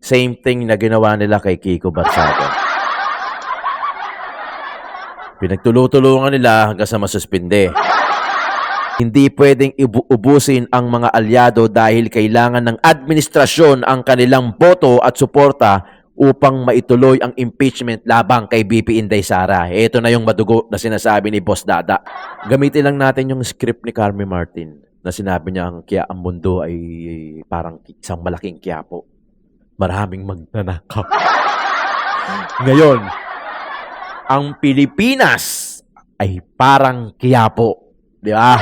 Same thing na ginawa nila kay Kiko Barsaga. Pinagtulutulungan nila hanggang sa masuspinde. Hindi pwedeng ubusin ang mga alyado dahil kailangan ng administrasyon ang kanilang boto at suporta upang maituloy ang impeachment labang kay BP Inday Sara. Ito na yung madugo na sinasabi ni Boss Dada. Gamitin lang natin yung script ni Carmy Martin na sinabi niya ang mundo ay parang isang malaking Quiapo. Maraming magnanakaw. Ngayon, ang Pilipinas ay parang Quiapo. Di ba?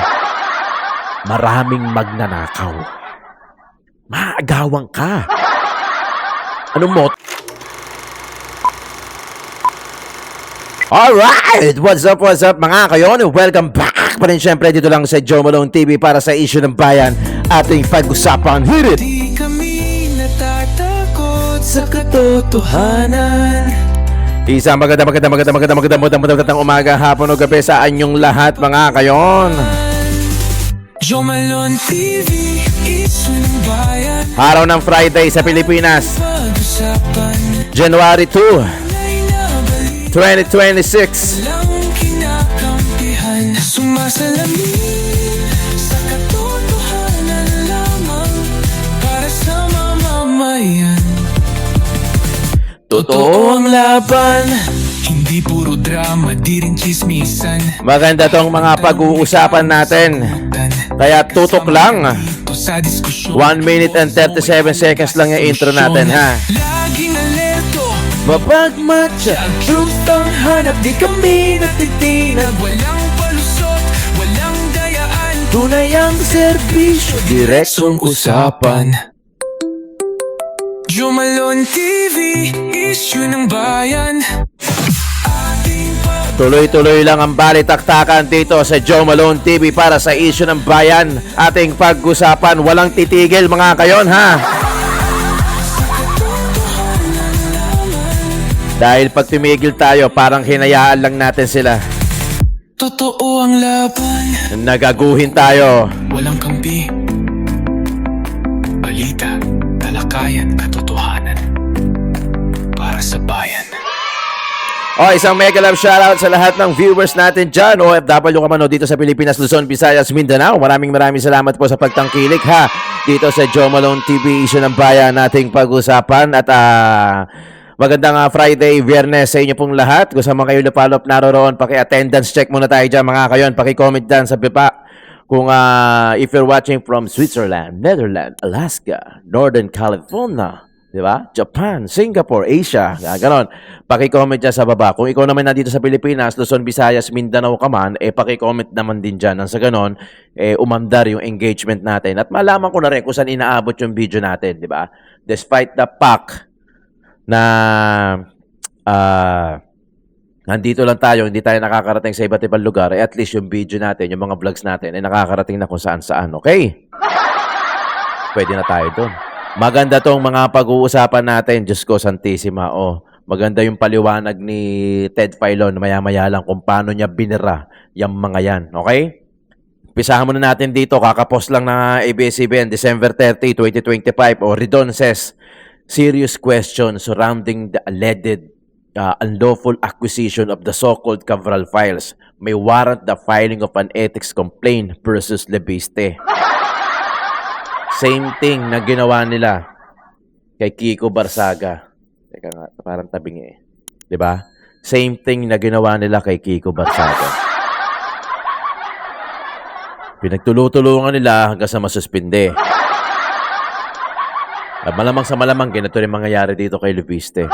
Maraming magnanakaw. Maagawang ka. Ano mo? Alright! What's up mga kayon? Welcome back pa rin syempre dito lang sa Joe Malone TV para sa issue ng bayan. Ating pag-usapan. Hit it! Di kami natatakot sa katotohanan. Isang magandang umaga, hapon o gabi sa anyong lahat mga kayon. Joe Malone TV, issue ng bayan. Araw ng Friday sa Pilipinas, Pag-usapan, January 2, ay nabalik. 2026. Walang kinakampihan, sumasalamin sa katotohanan lamang para sa mamamayan. Totoo ang laban, hindi puro drama, di rin chismisan. Maganda tong mga pag-uusapan natin. Kaya tutok lang. Sa diskusyon, 1 minute and 37 seconds lang yung intro natin, ha? Laging alerto, Mapagmatcha. truth ang hanap, di kami natitinag. Walang palusot, walang dayaan, tunay ang serbisyo, Direksong usapan. Joe Malone TV, issue ng bayan. Ating Tuloy-tuloy lang ang balitaktakan dito sa Joe Malone TV para sa issue ng bayan. Ating pag-usapan, walang titigil mga kayon, ha? Dahil pag tumigil tayo, parang hinayaan lang natin sila. Totoo ang laban, Nagaguhin tayo. walang kampi. Balita, talakayan, katotohanan para sa bayan. Isang mega love shoutout sa lahat ng viewers natin dyan. OFW ka man dito sa Pilipinas, Luzon, Visayas, Mindanao. Maraming salamat po sa pagtangkilik, ha? Dito sa Joe Malone TV, issue ng bayan nating pag-usapan. At magandang Friday, Viernes sa inyo pong lahat. Kung saan man kayo na-follow up naroroon, paki-attendance check muna tayo dyan mga kayon. Paki-comment dyan sa baba. Kung if you're watching from Switzerland, Netherlands, Alaska, Northern California, di ba? Japan, Singapore, Asia, ganon. Paki-comment dyan sa baba. Kung ikaw naman nandito sa Pilipinas, Luzon, Visayas, Mindanao ka man, paki-comment naman din dyan. Nang sa ganon, umandar yung engagement natin. At malaman ko na rin kung saan inaabot yung video natin, di ba? Despite the fact na nandito lang tayo, hindi tayo nakakarating sa iba't ibang lugar, at least yung video natin, yung mga vlogs natin, nakakarating na kung saan-saan, okay? Pwede na tayo doon. Maganda tong mga pag-uusapan natin, Diyos ko, Santissima. Maganda yung paliwanag ni Ted Filon, maya-maya lang kung paano niya binira yung mga yan, okay? Pisahan muna natin dito, kakapost lang na ABS-CBN, December 30, 2025, Ridon says, serious question surrounding the alleged unlawful acquisition of the so-called Cabral files may warrant the filing of an ethics complaint versus Lebiste. Same thing na ginawa nila kay Kiko Barsaga. Teka nga, parang tabingi eh. Diba? Same thing na ginawa nila kay Kiko Barsaga. Pinagtulutulungan nila hanggang sa masuspinde. At malamang sa malamang, ganito rin mangyayari dito kay Lebiste.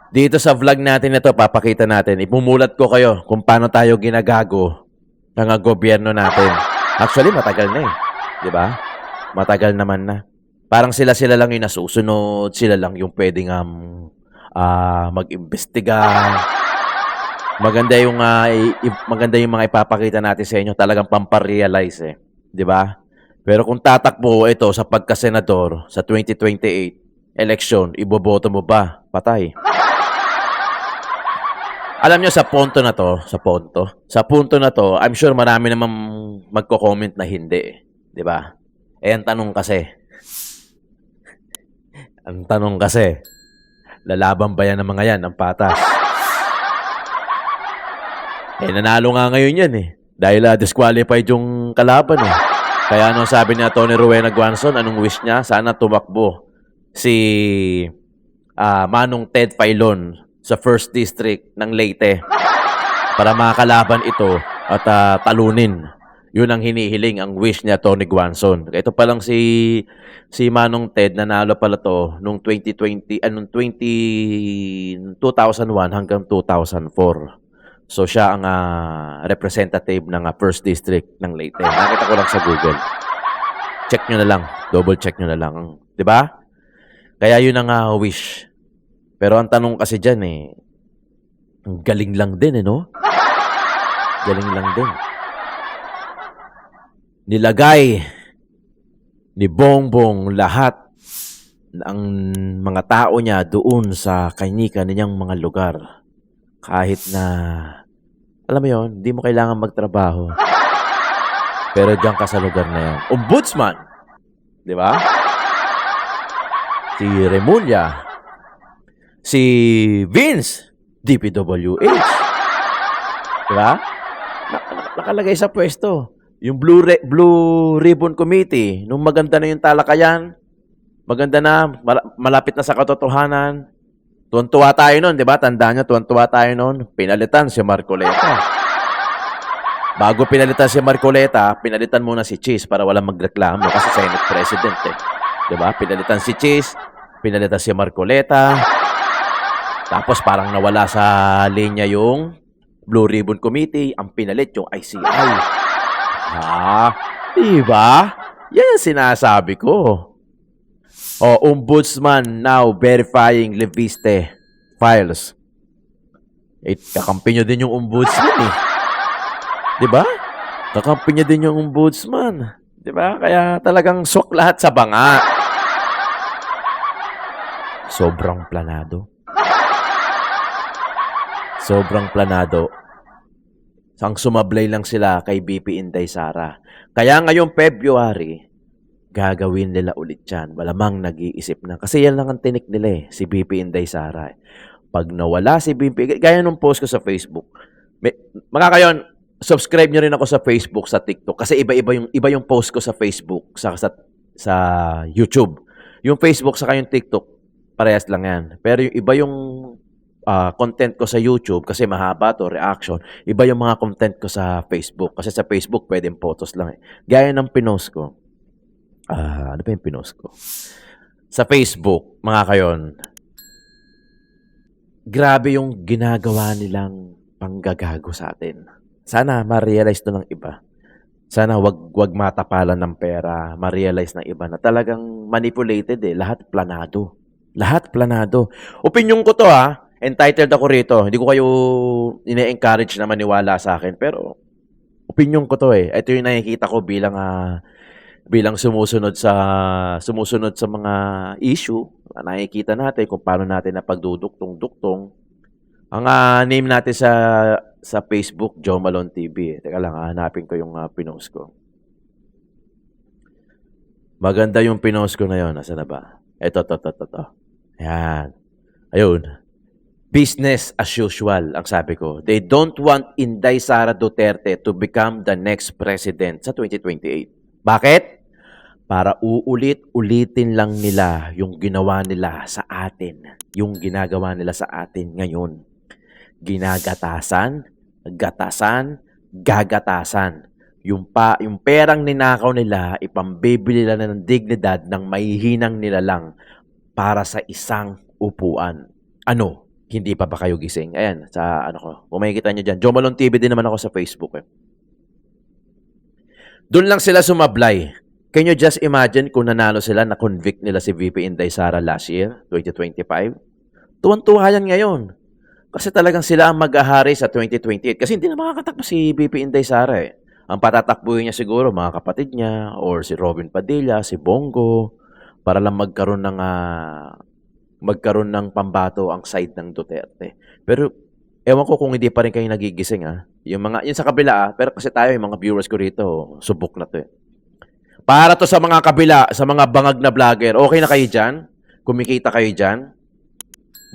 Dito sa vlog natin na to, papakita natin. Ipumulat ko kayo kung paano tayo ginagago ng gobyerno natin. Actually, matagal na eh. Di ba? Matagal naman na. Parang sila lang yung nasusunod. Sila lang yung pwedeng mag-imbestiga. Maganda yung mga ipapakita natin sa inyo. Talagang pamparealize eh. Di ba? Pero kung tatakbo ito sa pagkasenador sa 2028 election, iboboto mo ba? Patay. Alam nyo, sa punto na to, I'm sure marami namang magko-comment na hindi. Di ba? Ang tanong kasi, Ang tanong kasi, lalaban ba yan ng mga yan, ng patas? Nanalo nga ngayon yan eh. Dahil disqualified yung kalaban eh. Kaya ano sabi ni Tony Rowena Guanzon, anong wish niya? Sana tumakbo si Manong Ted Filon sa 1st District ng Leyte para makakalaban ito at talunin. Yun ang hinihiling, ang wish niya Tony Guanzon. Ito pa lang si Manong Ted, nanalo pala to nung 2001 hanggang 2004. So siya ang representative ng 1st District ng Leyte. Nakita ko lang sa Google. Check nyo na lang. Double check nyo na lang. 'Di ba? Kaya yun ang wish. Pero ang tanong kasi dyan ang galing lang din no? Galing lang din. Nilagay ni Bongbong lahat ng mga tao niya doon sa kanya-kanyang mga lugar. Kahit na, alam mo yun, hindi mo kailangan magtrabaho. Pero diyan ka sa lugar na yan. Ombudsman! Di ba? Si Remulla. Si Vince. DPWH. Di ba? Nakalagay sa pwesto. Yung Blue Ribbon Committee, nung maganda na yung talakayan, maganda na, malapit na sa katotohanan, tuwan-tuwa tayo nun, di ba? Tandaan nyo, tuwan-tuwa tayo nun. Pinalitan si Marcoleta. Bago pinalitan si Marcoleta, pinalitan muna si Cheese para walang magreklamo kasi Senate President eh. Di ba? Pinalitan si Cheese, pinalitan si Marcoleta, tapos parang nawala sa linya yung Blue Ribbon Committee, ang pinalit yung ICI. Di ba? Yan ang sinasabi ko. Ombudsman now verifying Leviste files. Kakampi nyo din yung ombudsman eh. Diba? Kakampi nyo din yung ombudsman. Diba? Kaya talagang swak lahat sa banga. Sobrang planado. Sobrang planado. Ang sumablay lang sila kay BP Inday Sara. Kaya ngayong February, gagawin nila ulit yan. Malamang nag-iisip na. Kasi yan lang ang tinik nila si BP Inday Sara. Pag nawala si BP, gaya nung post ko sa Facebook, mga kayon, subscribe nyo rin ako sa Facebook, sa TikTok. Kasi iba yung post ko sa Facebook, sa YouTube. Yung Facebook saka yung TikTok, parehas lang yan. Pero yung iba yung content ko sa YouTube, kasi mahaba to, reaction. Iba yung mga content ko sa Facebook. Kasi sa Facebook, pwedeng photos lang eh. Gaya ng pinost ko. Ano pa yung pinost ko? Sa Facebook, mga kayon, grabe yung ginagawa nilang panggagago sa atin. Sana ma-realize to ng iba. Sana wag matapalan ng pera, ma-realize ng iba na talagang manipulated eh. Lahat planado. Lahat planado. Opinion ko to entitled ako rito. Hindi ko kayo ine-encourage na maniwala sa akin. Pero opinion ko to eh. Ito yung nakikita ko bilang sumusunod sa mga issue. Nakikita natin kung paano natin napagduduktong-duktong. Ang name natin sa Facebook, Joe Malone TV. Teka lang, hanapin ko yung pinost ko. Maganda yung pinost ko na yun. Nasaan na ba? Ito. Ayan. Ayun. Business as usual, ang sabi ko. They don't want Inday Sara Duterte to become the next president sa 2028. Bakit? Para uulit-ulitin lang nila yung ginawa nila sa atin. Yung ginagawa nila sa atin ngayon. Ginagatasan, gagatasan. Yung perang ninakaw nila, ipambibili nila ng dignidad ng mahihinang nila lang para sa isang upuan. Ano? Hindi pa ba kayo gising? Ayan, sa kung makikita nyo dyan. Joe Malone TV din naman ako sa Facebook. Doon lang sila sumablay. Can you just imagine kung nanalo sila, na-convict nila si VP Inday Sara last year, 2025? Tuwan-tuwa yan ngayon. Kasi talagang sila ang mag-ahari sa 2028. Kasi hindi na makakatakbo si VP Inday Sara eh. Ang patatakbuhin niya siguro, mga kapatid niya, or si Robin Padilla, si Bongo, para lang magkaroon ng pambato ang side ng Duterte. Pero ewan ko kung hindi pa rin kayo nagigising Yung sa kabila pero kasi tayo yung mga viewers ko rito, subok na to eh. Para to sa mga kabila, sa mga bangag na vlogger. Okay na kayo diyan? kumikita kayo dyan.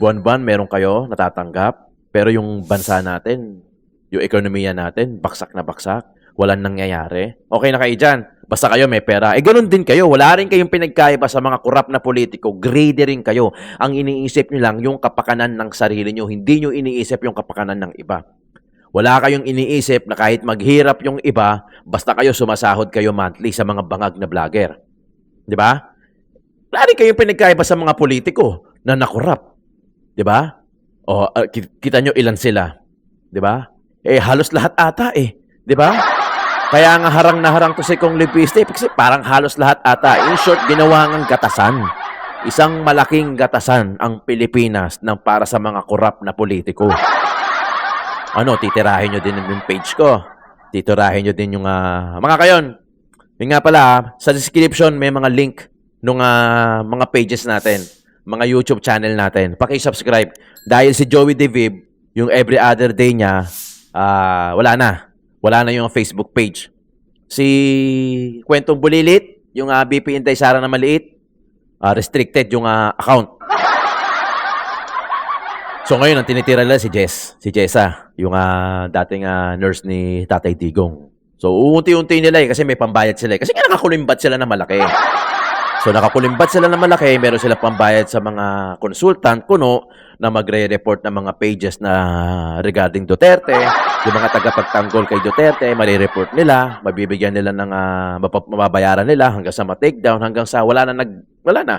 Buwan-buwan meron kayo natatanggap. Pero yung bansa natin, yung ekonomiya natin, baksak na baksak. Walang nangyayari. Okay na kayo dyan. Basta kayo may pera. Ganun din kayo. Wala rin kayong pinagkaiba sa mga korap na politiko. Greedy rin kayo. Ang iniisip nyo lang yung kapakanan ng sarili nyo. Hindi nyo iniisip yung kapakanan ng iba. Wala kayong iniisip na kahit maghirap yung iba, basta kayo sumasahod kayo monthly sa mga bangag na vlogger. Di ba? Wala rin kayong pinagkaiba sa mga politiko na nakorap. Di ba? O, kita nyo ilan sila. Di ba? Halos lahat ata Di ba? Kaya nga harang na harang to si Kong Lipiste kasi parang halos lahat ata. In short, ginawa ngang gatasan. Isang malaking gatasan ang Pilipinas ng para sa mga korap na politiko. Titirahin nyo din yung page ko. Titirahin nyo din yung mga kayon. Yung nga pala, sa description may mga link ng mga pages natin. Mga YouTube channel natin. Paki-subscribe. Dahil si Joey DeVib, yung every other day niya, wala na. Wala na yung Facebook page. Si Kwentong Bulilit, yung BP Inday Sara na maliit, restricted yung account. So ngayon, ang tinitira nila si Jess. Si Jessa, yung dating nurse ni Tatay Digong. So unti-unti nila kasi may pambayad sila. Kasi nga nakakulimbat sila na malaki. So nakakulimbat sila na malaki, meron sila pambayad sa mga consultant, kuno, na magre-report ng mga pages na regarding Duterte. Yung mga tagapagtanggol kay Duterte, marireport nila, mabibigyan nila ng mababayaran nila hanggang sa ma-takedown, hanggang sa wala na.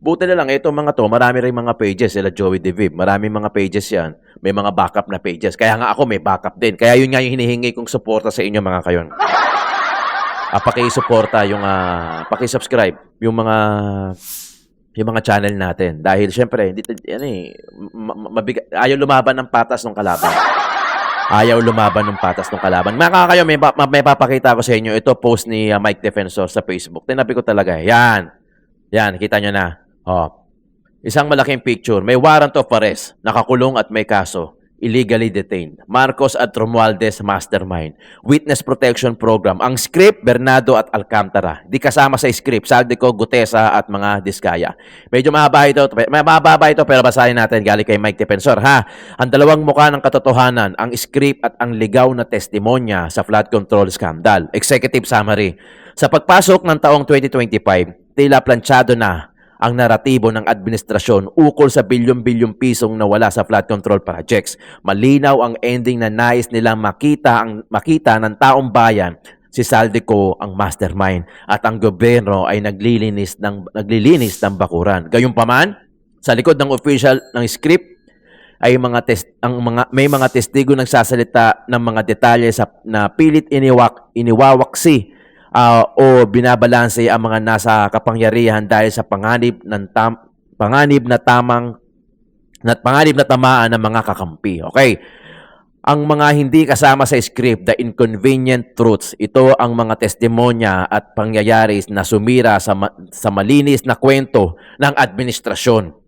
Buti na lang, itong mga to, marami rin mga pages, sila Joey DeVib, marami mga pages yan, may mga backup na pages. Kaya nga ako may backup din. Kaya yun nga yung hinihingi kong suporta sa inyo mga kayon. Paki-suporta yung paki-subscribe yung mga channel natin dahil syempre hindi ayaw lumaban ng patas ng kalaban. Ayaw lumaban ng patas ng kalaban. Mga kayo, may papakita ko sa inyo. Ito post ni Mike Defensor sa Facebook. Tinabi ko talaga. Yan, kita nyo na. Isang malaking picture. May warrant of arrest. Nakakulong at may kaso. Illegally detained. Marcos at Romualdez Mastermind. Witness Protection Program. Ang script, Bernardo at Alcantara. Di kasama sa script. Saldico, Gutesa at mga Diskaya. Medyo mahaba ito pero basahin natin galing kay Mike Defensor. Ang dalawang mukha ng katotohanan, ang script at ang ligaw na testimonya sa flood control scandal. Executive summary. Sa pagpasok ng taong 2025, tila planchado na ang naratibo ng administrasyon ukol sa bilyon-bilyong pisong nawala sa flood control projects. Malinaw ang ending na nais nilang makita ng taong bayan. Si Saldico ang mastermind at ang gobyerno ay naglilinis ng bakuran. Gayunpaman, sa likod ng official ng script ay may mga testigo nagsasalita ng mga detalye na pilit iniwawaksi o binabalanse ang mga nasa kapangyarihan dahil sa panganib na tamaan ng mga kakampi. Okay. Ang mga hindi kasama sa script, the inconvenient truths, ito ang mga testimonya at pangyayari na sumira sa malinis na kwento ng administrasyon.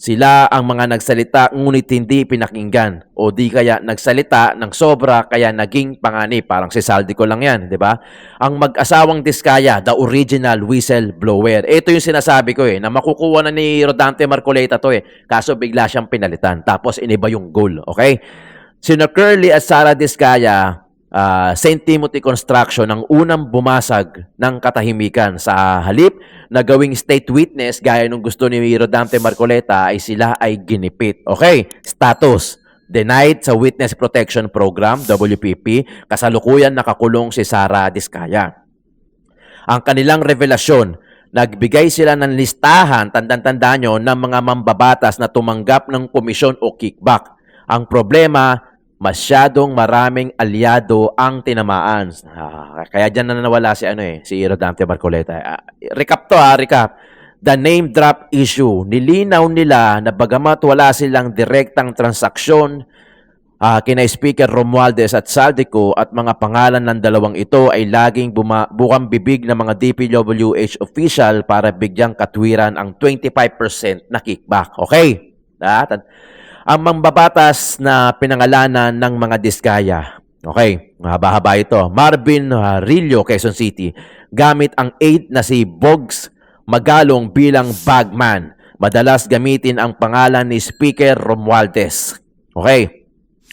Sila ang mga nagsalita ngunit hindi pinakinggan o di kaya nagsalita ng sobra kaya naging panganib. Parang si Saldico lang yan, di ba? Ang mag-asawang Diskaya, the original whistleblower. Ito yung sinasabi ko na makukuha na ni Rodante Marcoleta to kaso bigla siyang pinalitan. Tapos iniba yung goal, okay? Sina Curly at Sara Diskaya, St. Timothy Construction ang unang bumasag ng katahimikan. Sa halip na gawing state witness gaya nung gusto ni Rodante Marcoleta ay sila ay ginipit. Okay, status. Denied sa Witness Protection Program, WPP, kasalukuyan nakakulong si Sara Diskaya. Ang kanilang revelasyon, nagbigay sila ng listahan, tandang-tanda nyo, ng mga mambabatas na tumanggap ng komisyon o kickback. Ang problema, masyadong maraming aliado ang tinamaan. Kaya dyan na nawala si Rodante Marcoleta. Recap to recap. The name drop issue. Nilinaw nila na bagamat wala silang direktang transaksyon kina Speaker Romualdez at Saldico at mga pangalan ng dalawang ito ay laging bukang bibig ng mga DPWH official para bigyang katwiran ang 25% na kickback. Okay? Ang mambabatas na pinangalanan ng mga Diskaya. Okay, mahaba-haba ito. Marvin Rillo, Quezon City. Gamit ang aide na si Bogs Magalong bilang bagman. madalas gamitin ang pangalan ni Speaker Romualdez. Okay.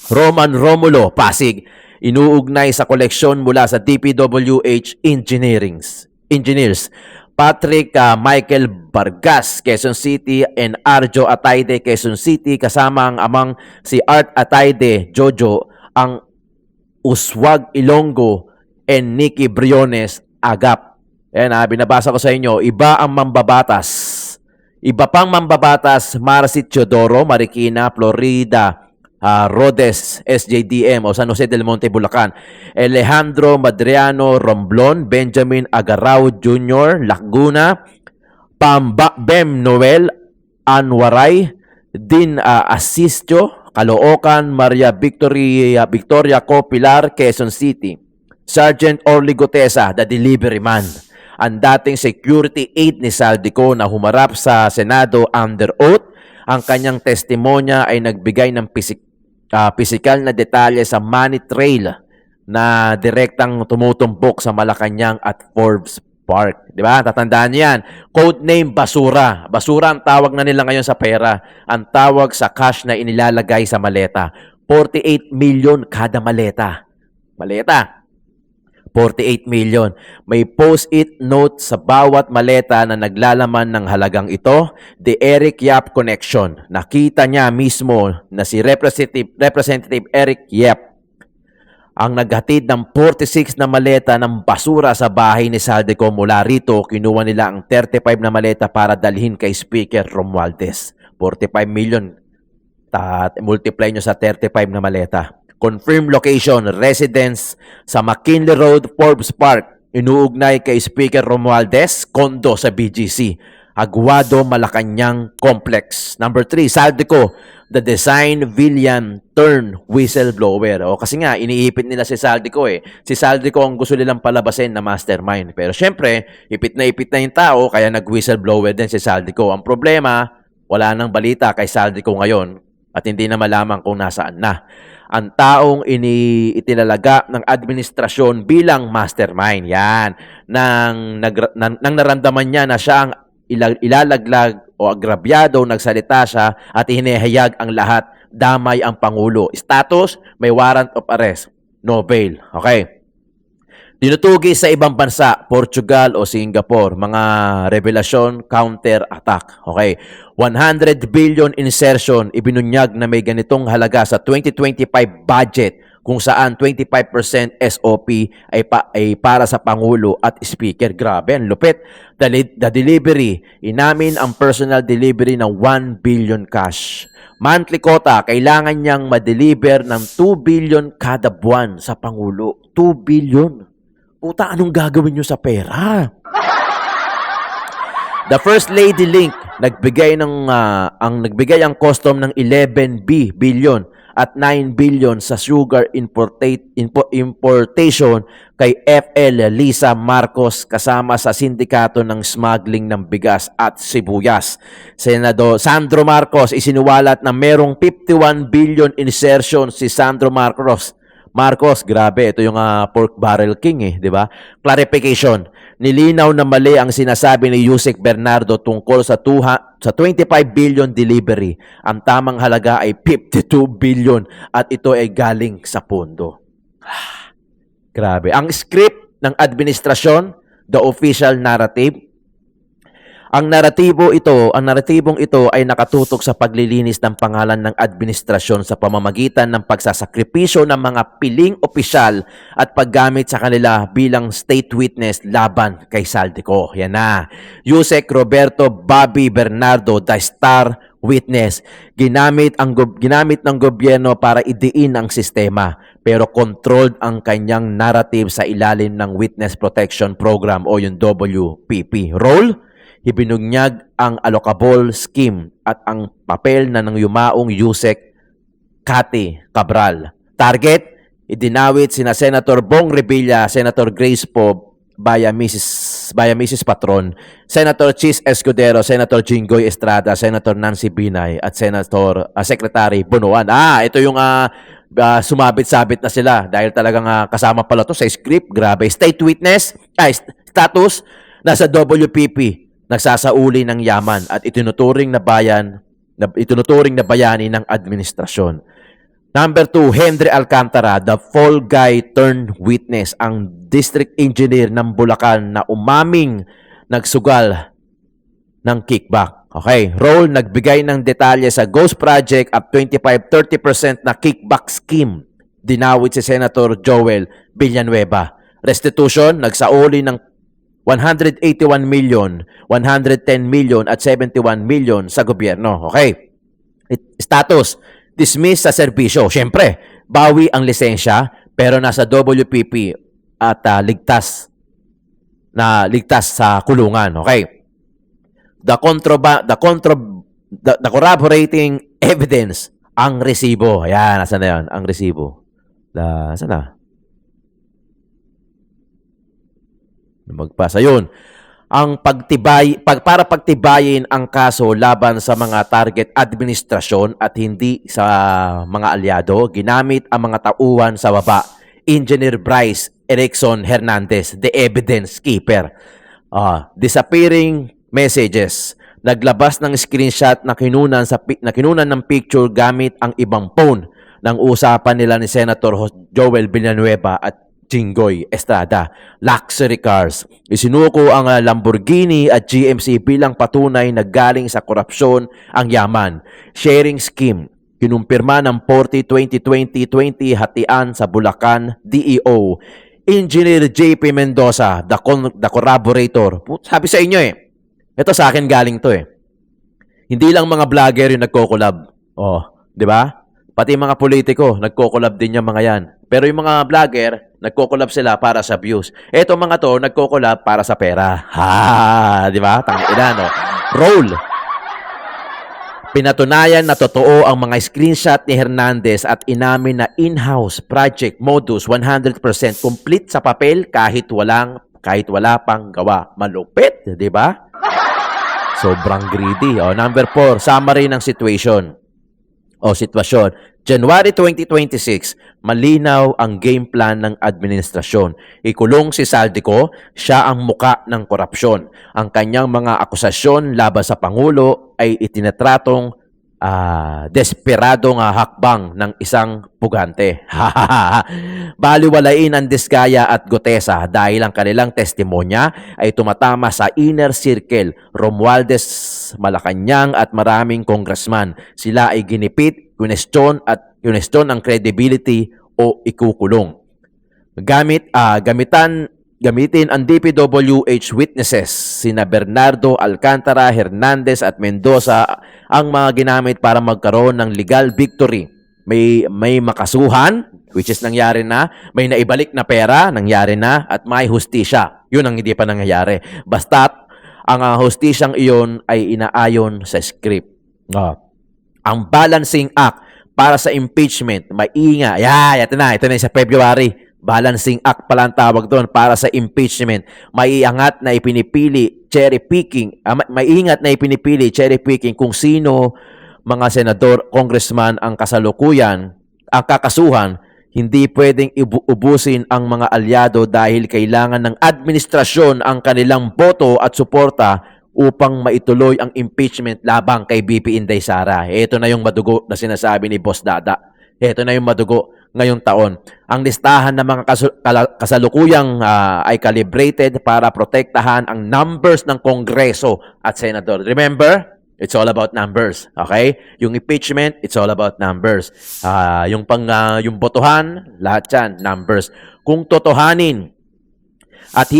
Roman Romulo, Pasig, inuugnay sa koleksyon mula sa DPWH Engineers. Patrick Michael Vargas, Quezon City, and Arjo Atayde, Quezon City, kasama ang amang si Art Atayde, Jojo, ang Uswag Ilonggo, and Nicky Briones, Agap. Ayan, binabasa ko sa inyo, iba ang mambabatas. Iba pang mambabatas, Marcy Teodoro, Marikina, Florida, Rodes, SJDM o San Jose del Monte, Bulacan. Alejandro Madriano Romblon, Benjamin Agarao Jr., Laguna, Bem Noel Anwaray, Din Asistio, Caloocan, Maria Victoria Copilar, Quezon City. Sergeant Orly Gotesa, the delivery man. Ang dating security aide ni Saldico na humarap sa Senado under oath. Ang kanyang testimonya ay nagbigay ng pisikal na detalye sa money trail na direktang tumutumbok sa Malacanang at Forbes Park. Di ba? Tatandaan niyo yan. Codename Basura. Basura ang tawag na nila ngayon sa pera. Ang tawag sa cash na inilalagay sa maleta. 48 million kada maleta. Maleta. 48 million. May post-it note sa bawat maleta na naglalaman ng halagang ito. The Eric Yap Connection. Nakita niya mismo na si Representative Eric Yap ang naghatid ng 46 na maleta ng basura sa bahay ni Saldico. Mula rito, kinuha nila ang 35 na maleta para dalhin kay Speaker Romualdez. 45 million. Multiply nyo sa 35 na maleta. Confirm location, residence sa McKinley Road, Forbes Park. Inuugnay kay Speaker Romualdez, kondo sa BGC. Aguado, Malacanang Complex. Number 3, Saldico, the design villain turn whistleblower. O kasi nga, iniipit nila si Saldico eh. Si Saldico ang gusto nilang palabasin na mastermind. Pero syempre, ipit na yung tao, kaya nag-whistleblower din si Saldico. Ang problema, wala nang balita kay Saldico ngayon at hindi na malaman kung nasaan na. Ang taong itinalaga ng administrasyon bilang mastermind. Yan. Nang naramdaman niya na siya ang ilalaglag o agrabyado, nagsalita siya at hinihayag ang lahat. Damay ang Pangulo. Status, may warrant of arrest. No bail. Okay. Dinutugi sa ibang bansa, Portugal o Singapore, mga revelasyon, counter-attack. Okay. 100 billion insertion, ibinunyag na may ganitong halaga sa 2025 budget kung saan 25% SOP ay para sa Pangulo at Speaker. Grabe, ang lupit. The delivery, inamin ang personal delivery ng 1 billion cash. Monthly quota, kailangan niyang ma-deliver ng 2 billion kada buwan sa Pangulo. 2 billion. Puta, anong gagawin niyo sa pera? The First Lady Link, nagbigay ang custom ng 11 billion at 9 billion sa sugar importation kay FL Lisa Marcos kasama sa sindikato ng smuggling ng bigas at sibuyas. Senador Sandro Marcos isinuwalat na merong 51 billion insertion si Sandro Marcos, grabe, ito yung pork barrel king eh, di ba? Clarification, nilinaw na mali ang sinasabi ni Yusek Bernardo tungkol sa 25 billion delivery. Ang tamang halaga ay 52 billion at ito ay galing sa pondo. Grabe. Ang script ng administrasyon, the official narrative, ang naratibong ito ay nakatutok sa paglilinis ng pangalan ng administrasyon sa pamamagitan ng pagsasakripisyo ng mga piling opisyal at paggamit sa kanila bilang state witness laban kay Saldico. Yan na. Yusek Roberto Bobby Bernardo, the star witness. Ginamit ng gobyerno para idiin ang sistema, pero controlled ang kanyang narrative sa ilalim ng Witness Protection Program o yung WPP. Role? Ibinunyag ang allocable scheme at ang papel na ng yumaong Yusek Cathy Cabral. Target, idinawit sina Senator Bong Revilla, Senator Grace Poe, via Mrs. Patron, Senator Chis Escudero, Senator Jinggoy Estrada, Senator Nancy Binay, at Secretary Bonoan. Ito yung sumabit-sabit na sila dahil talagang kasama pala to sa script. Grabe. State witness, status, nasa WPP. nagsasauli ng yaman at itinuturing na bayani ng administrasyon. Number 2, Henry Alcantara, the fall guy turned witness, ang district engineer ng Bulacan na umaming nagsugal ng kickback. Okay, Roll nagbigay ng detalye sa Ghost Project at 25-30% na kickback scheme. Dinawit si Senator Joel Villanueva. Restitution, nagsauli ng 181 million, 110 million at 71 million sa gobyerno. Okay. Status, dismiss sa serbisyo. Siyempre, bawi ang lisensya pero nasa WPP at ligtas sa kulungan. Okay. The corroborating evidence, ang resibo. Ayan, nasa na yan? Ang resibo. Saan na? Magpasa yun. Para pagtibayin ang kaso laban sa mga target administrasyon at hindi sa mga alyado, ginamit ang mga tauhan sa baba. Engineer Bryce Erickson Hernandez, the evidence keeper. Disappearing messages. Naglabas ng screenshot na kinunan ng picture gamit ang ibang phone ng usapan nila ni Senator Joel Villanueva at Jinggoy Estrada. Luxury cars. Isinuko ang Lamborghini at GMC bilang patunay na galing sa korupsyon ang yaman. Sharing scheme. Kinumpirma ng 40-20-20-20 hatian sa Bulacan DEO. Engineer JP Mendoza, the corroborator. Sabi sa inyo ito sa akin galing to Hindi lang mga vlogger yung nagko-collab. Di ba? Pati mga politiko, nagko-collab din yung mga yan. Pero yung mga vlogger, nagko-collab sila para sa views. Eto mga to, nagko-collab para sa pera. Di ba? Tangina, no? Roll. Pinatunayan na totoo ang mga screenshot ni Hernandez at inamin na in-house project modus 100% complete sa papel kahit wala pang gawa. Malupit, di ba? Sobrang greedy. Number 4, summary ng sitwasyon. January 2026, malinaw ang game plan ng administrasyon. Ikulong si Saldico, siya ang muka ng korupsyon. Ang kanyang mga akusasyon laban sa Pangulo ay itinatratong desperadong hakbang ng isang pugante. Baliwalain ang Diskaya at Gutesa dahil ang kanilang testimonya ay tumatama sa inner circle, Romualdez, Malacanang at maraming congressman. Sila ay ginipit, question ang credibility o ikukulong. Gamitin ang DPWH witnesses, sina Bernardo, Alcantara, Hernandez at Mendoza ang mga ginamit para magkaroon ng legal victory. May makasuhan, which is nangyari na, may naibalik na pera, nangyari na, at may hustisya. Yun ang hindi pa nangyayari. Basta't ang hustisyang iyon ay inaayon sa script. Ang balancing act para sa impeachment, mainga. Ito na sa February. Balancing act pala ang tawag doon para sa impeachment. Maiingat na ipinipili cherry picking kung sino mga senador, congressman ang kakasuhan. Hindi pwedeng ubusin ang mga alyado dahil kailangan ng administrasyon ang kanilang boto at suporta upang maituloy ang impeachment labang kay BP Inday Sara. Ito na yung madugo na sinasabi ni Boss Dada. Ito na yung madugo ngayong taon. Ang listahan ng mga kasalukuyang ay calibrated para protektahan ang numbers ng Kongreso at Senador. Remember, it's all about numbers. Okay? Yung impeachment, it's all about numbers. Yung botohan, lahat yan, numbers. Kung totohanin at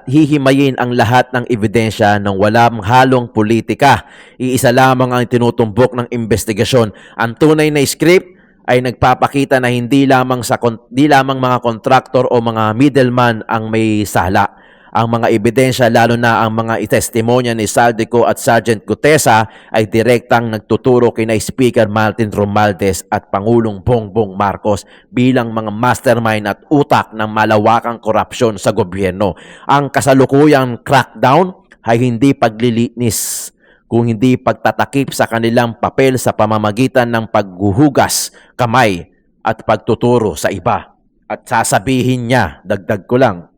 hihimayin ang lahat ng ebidensya ng walang halong politika, iisa lamang ang tinutumbok ng investigasyon. Ang tunay na script ay nagpapakita na hindi lamang mga kontraktor o mga middleman ang may sala. Ang mga ebidensya, lalo na ang mga testimonya ni Saldico at Sergeant Gutesa ay direktang nagtuturo kina Speaker Martin Romualdez at Pangulong Bongbong Marcos bilang mga mastermind at utak ng malawakang korupsyon sa gobyerno. Ang kasalukuyang crackdown ay hindi paglilinis, kung hindi pagtatakip sa kanilang papel sa pamamagitan ng paghuhugas kamay at pagtuturo sa iba. At sasabihin niya, dagdag ko lang,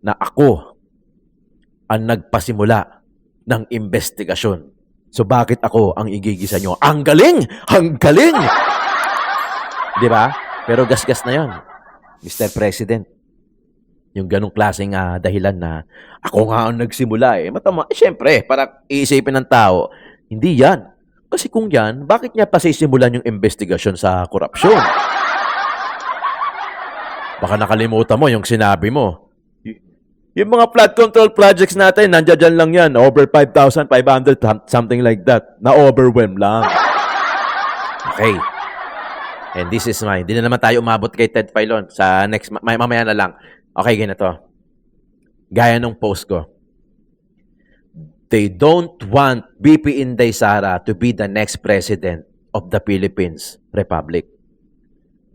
na ako ang nagpasimula ng investigasyon. So bakit ako ang igigisa nyo? Ang galing! Ang galing! Di ba? Pero gasgas na yon, Mr. President. Yung ganong klaseng dahilan na ako nga ang nagsimula eh. Matama, syempre, para iisipin ng tao, hindi yan. Kasi kung yan, bakit niya pa sisimulan yung investigasyon sa korupsyon? Baka nakalimutan mo yung sinabi mo. Yung mga flood control projects natin, nandiyan lang yan. Over 5,500, something like that. Na-overwhelm lang. Okay. And this is mine. Hindi na naman tayo umabot kay Ted Filon. Sa next, mamaya na lang. Okay, ganito. Gaya nung post ko. They don't want BP Inday Sara to be the next president of the Philippines Republic.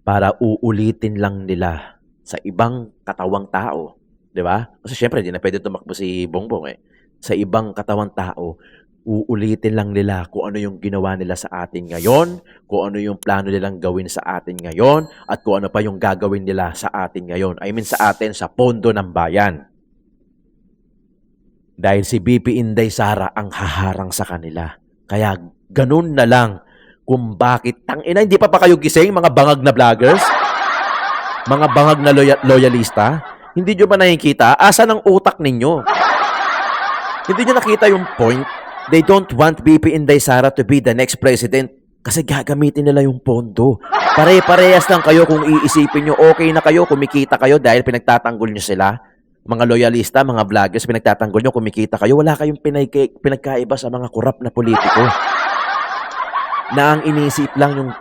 Para uulitin lang nila sa ibang katawang tao. Di ba? Kasi syempre, hindi na pwede tumakbo si Bongbong eh. Sa ibang katawang tao, uulitin lang nila kung ano yung ginawa nila sa atin ngayon, kung ano yung plano nilang gawin sa atin ngayon, at kung ano pa yung gagawin nila sa atin ngayon. I mean sa atin, sa pondo ng bayan. Dahil si BP Inday Sara ang haharang sa kanila. Kaya ganun na lang kung bakit, tangina, hindi pa kayo gising, mga bangag na vloggers? Mga bangag na loyalista? Hindi nyo ba nakikita? Asan ang utak ninyo? Hindi nyo nakita yung point? They don't want BP Inday Sara to be the next president kasi gagamitin nila yung pondo. Pare-parehas lang kayo kung iisipin nyo. Okay na kayo, kumikita kayo dahil pinagtatanggol nyo sila. Mga loyalista, mga vloggers, pinagtatanggol nyo, kumikita kayo. Wala kayong pinagkaiba sa mga korap na politiko. Na ang inisip lang yung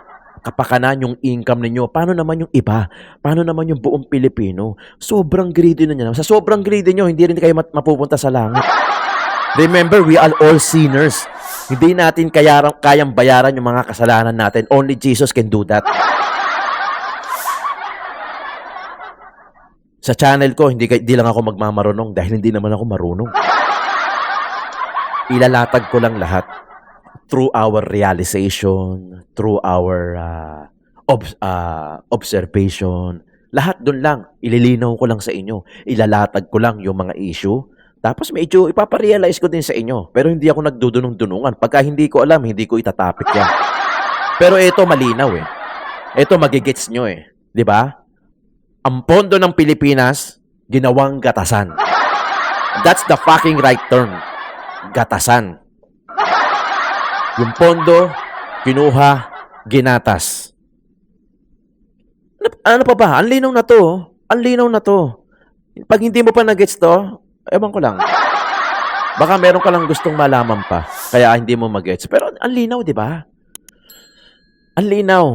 kapakanan, yung income ninyo. Paano naman yung iba? Paano naman yung buong Pilipino? Sobrang greedy na nyo. Sa sobrang greedy nyo, hindi rin kayo mapupunta sa langit. Remember, we are all sinners. Hindi natin kayang bayaran yung mga kasalanan natin. Only Jesus can do that. Sa channel ko, hindi lang ako magmamarunong dahil hindi naman ako marunong. Ilalatag ko lang lahat. Through our realization, through our observation, lahat doon lang, ililinaw ko lang sa inyo. Ilalatag ko lang yung mga issue. Tapos medyo ipaparealize ko din sa inyo. Pero hindi ako nagdudunong-dunungan. Pagka hindi ko alam, hindi ko itatapik yan. Pero ito malinaw eh. Ito magigets nyo eh. Di ba? Ang pondo ng Pilipinas, ginawang gatasan. That's the fucking right term. Gatasan. Yung pondo, kinuha, ginatas. Ano pa ba? Ang linaw na to. Ang linaw na to. Pag hindi mo pa nag-gets to, ewan ko lang. Baka meron ka lang gustong malaman pa. Kaya hindi mo mag-gets. Pero ang linaw, di ba? Ang linaw.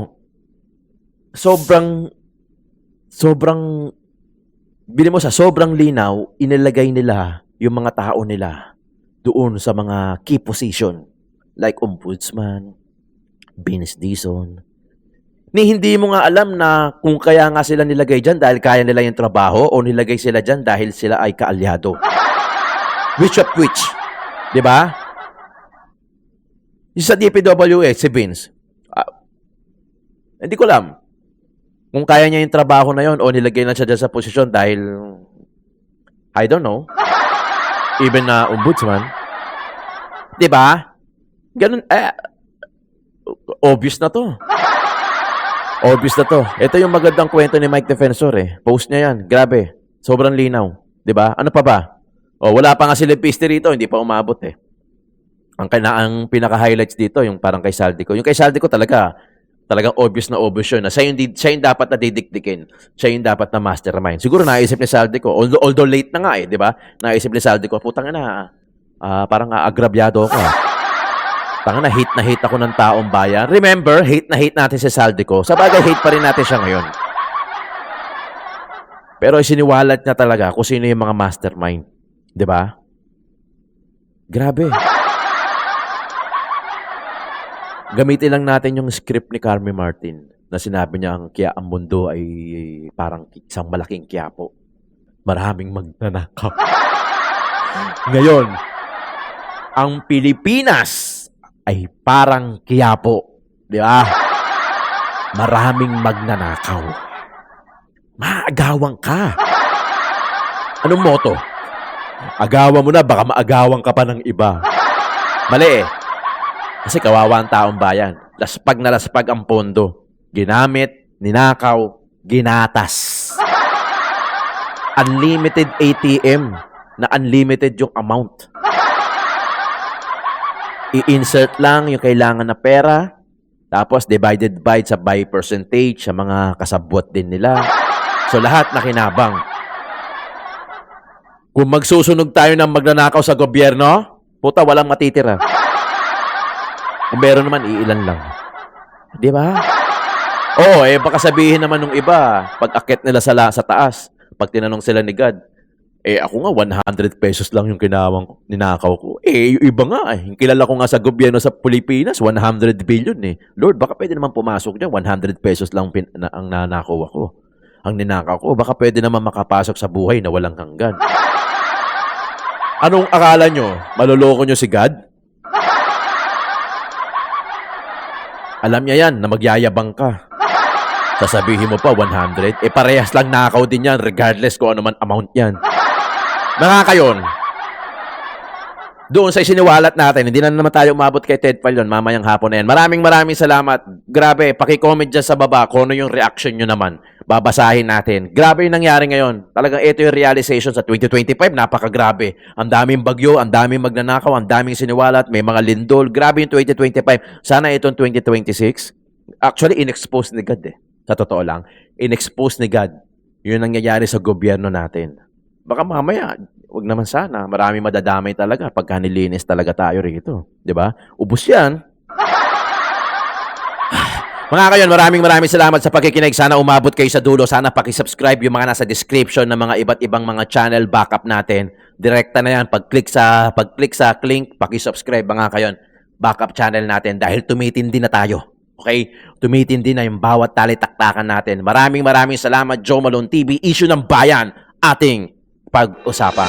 Bili mo sa sobrang linaw, inilagay nila yung mga tao nila doon sa mga key position. Like Ombudsman, Vince Dizon. Hindi mo nga alam na kung kaya nga sila nilagay dyan dahil kaya nila yung trabaho o nilagay sila dyan dahil sila ay kaalyado. Which of which? Diba? Yung sa DPWH, si Vince. Hindi ko alam. Kung kaya niya yung trabaho na yon o nilagay na siya dyan sa posisyon dahil I don't know. Even na Ombudsman. Diba? Ganun, obvious na to. Obvious na to. Ito yung magandang kwento ni Mike Defensor eh. Post niya yan. Grabe. Sobrang linaw. Diba? Ano pa ba? Wala pa nga si Lepiste rito. Hindi pa umabot eh. Ang pinaka-highlights dito, yung parang kay Saldico. Yung kay Saldico talagang obvious na obvious yun. Siya yung dapat na didikdikin. Siya yung dapat na mastermind. Siguro naisip ni Saldico. Although late na nga eh. Diba? Naisip ni Saldico. Putang ina. Parang agrabyado ako. Tanga na hate ako ng taong bayan. Remember, hate natin si Saldico. Sa bagay, hate pa rin natin siya ngayon. Pero isiniwalat niya talaga kung sino yung mga mastermind. Di ba? Grabe. Gamitin lang natin yung script ni Carmen Martin na sinabi niya ang mundo ay parang isang malaking Quiapo. Maraming magnanakaw. Ngayon, ang Pilipinas ay parang Quiapo. Di ba? Maraming magnanakaw. Maagawang ka. Anong motto? Agawan mo na, baka maagawan ka pa ng iba. Mali eh. Kasi kawawa ang taong bayan. Laspag na laspag ang pondo. Ginamit, ninakaw, ginatas. Unlimited ATM na unlimited yung amount. I-insert lang yung kailangan na pera, tapos divided by percentage sa mga kasabwat din nila. So lahat nakinabang. Kung magsusunog tayo ng magnanakaw sa gobyerno, puta walang matitira. Kung meron naman, iilan lang. Di ba? Oo, baka sabihin naman nung iba, pag akit nila sa taas, pag tinanong sila ni God, ako nga, 100 pesos lang yung ninakaw ko. Yung iba nga, yung kilala ko nga sa gobyerno sa Pilipinas, 100 billion eh. Lord, baka pwede naman pumasok dyan, 100 pesos lang ang nanakaw ako. Ang ninakaw ko, baka pwede naman makapasok sa buhay na walang hanggan. Anong akala nyo? Maloloko nyo si God? Alam niya yan na magyayabang ka. Sasabihin mo pa 100, parehas lang nakaw din yan regardless kung ano man amount yan. Nakakayon. Doon sa isiniwalat natin, hindi na naman tayo umabot kay Ted Palyon mamayang hapon na yan. Maraming salamat. Grabe, paki-comment dyan sa baba kung ano yung reaction nyo naman. Babasahin natin. Grabe yung nangyari ngayon. Talagang ito yung realization sa 2025. Napakagrabe. Ang daming bagyo, ang daming magnanakaw, ang daming siniwalat, may mga lindol. Grabe yung 2025. Sana itong 2026. Actually, in-expose ni God eh. Sa totoo lang. In-expose ni God. Yun ang nangyayari sa gobyerno natin. Baka mamaya, wag naman sana. Marami madadamay talaga pagka nilinis talaga tayo rito. Diba? Ubus yan. Mga kayon, maraming salamat sa pagkikinig. Sana umabot kayo sa dulo. Sana pakisubscribe yung mga nasa description ng mga iba't ibang mga channel backup natin. Direkta na yan. Pag-click sa link, pakisubscribe mga kayon. Backup channel natin dahil tumitindi na tayo. Okay? Tumitindi na yung bawat tali-taktakan natin. Maraming salamat, Joe Malone TV. Issue ng bayan, ating pag-usapan.